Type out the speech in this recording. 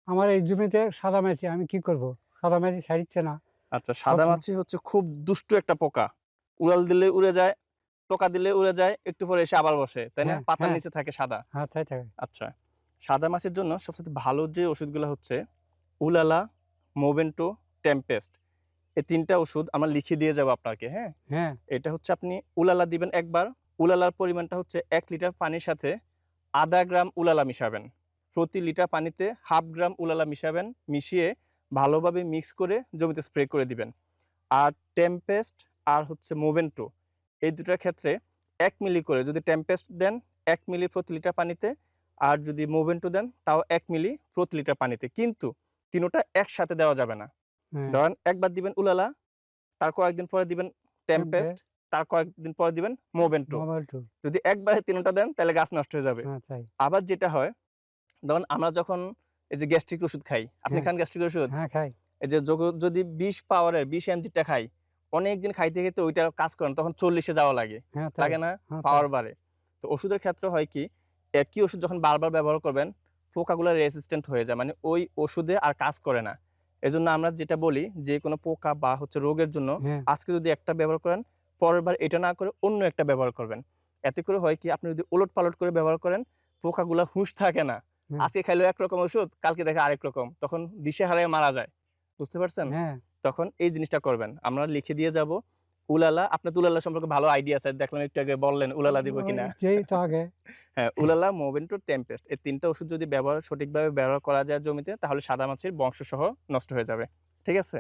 আমার এই জমিতে সাদা মাছি, আমি কি করব? সাদা মাছি ছাড়িচ্ছে না। আচ্ছা, সাদা সবসময় মাছি হচ্ছে খুব দুষ্টু একটা পোকা। উড়াল দিলে উড়ে যায়, টোকা দিলে উড়ে যায়, একটু পরে এসে আবার বসে। তাই না? হ্যাঁ, পাতার হ্যাঁ, নিচে থাকে সাদা। হ্যাঁ, তাই থাকে। আচ্ছা, সাদা মাছির জন্য সবচাইতে ভালো যে ওষুধগুলা হচ্ছে উলালা, মোভেন্টো, টেম্পেস্ট। এই ৩ টা ওষুধ আমরা লিখে দিয়ে যাবো আপনাকে, হ্যাঁ? হ্যাঁ, এটা হচ্ছে আপনি উলালা দিবেন একবার। উলালার পরিমাণটা হচ্ছে ১ লিটার পানির সাথে ০.৫ গ্রাম উলালা মিশাবেন। প্রতি লিটার পানিতে ০.৫ গ্রাম উলালা মিশাবেন। মিশিয়ে ভালোভাবে মিক্স করে জমিতে স্প্রে করে দিবেন। আর টেম্পেস্ট আর হচ্ছে মোভেন্টো এই ২ টার ক্ষেত্রে ১ মিলি করে যদি টেম্পেস্ট দেন ১ মিলি প্রতি লিটার পানিতে, আর যদি মোভেন্টো দেন তাও ১ মিলি প্রতি লিটার পানিতে। কিন্তু ৩ টা একসাথে দেওয়া যাবে না। হ্যাঁ, ধরেন একবার দিবেন উলালা, তার কয়েকদিন পরে দিবেন টেম্পে টেম্পেস্ট, তার কয়েকদিন পরে দিবেন মোভেন্টো। মোবাইল টুল। যদি একবারে ৩ টা দেন তাহলে গাছ নষ্ট হয়ে যাবে। হ্যাঁ, তাই। আবার যেটা হয়, ধরুন আমরা যখন এই যে গ্যাস্ট্রিক ওষুধ খাই, আপনি হ্যাঁ, খান গ্যাস্ট্রিক ওষুধ? হ্যাঁ, খাই। এই যে যদি ২০ পাওয়ারের ২০ এমজিটা খাই, অনেকদিন খাইতে, খাইতে ওইটা কাজ করে না, তখন ৪০ এ যাওয়া লাগে। হ্যাঁ, তাই। লাগে না? হ্যাঁ, তাই। পাওয়ার বাড়ে। তো ওষুধের ক্ষেত্রে হয় কি, একই ওষুধ যখন বারবার ব্যবহার করবেন, পোকাগুলা রেসিস্ট্যান্ট হয়ে যায়। মানে ওই ওষুধে আর কাজ করে না। এজন্য আমরা যেটা বলি, যেকোনো পোকা বা হচ্ছে রোগের জন্য হ্যাঁ, আজকে যদি একটা ব্যবহার করেন, পরের বার এটা না করে অন্য একটা ব্যবহার করবেন। এতে করে হয় কি, আপনি যদি ওলটপালট করে ব্যবহার করেন, পোকাগুলা হুঁশ থাকে না। হ্যাঁ, আজকে খাইলো একরকম ওষুধ, কালকে দেখে আরেক রকম। তখন দিশেহারায় মারা যায়। বুঝতে পারছেন? হ্যাঁ। তখন এই জিনিসটা করবেন। আমরা লিখে দিয়ে যাব। উলালা, আপনার তো উলালা সম্পর্কে ভালো আইডিয়া আছে। দেখলাম একটু আগে বললেন উলালা দিব ওই কিনা। যেই তো আগে। হ্যাঁ, উলালা, মোভেন্টো, টেম্পেস্ট এই ৩ টা ওষুধ যদি সঠিকভাবে ব্যবহার করা যায় জমিতে, তাহলে সাদা মাছির বংশসহ নষ্ট হয়ে যাবে। ঠিক আছে?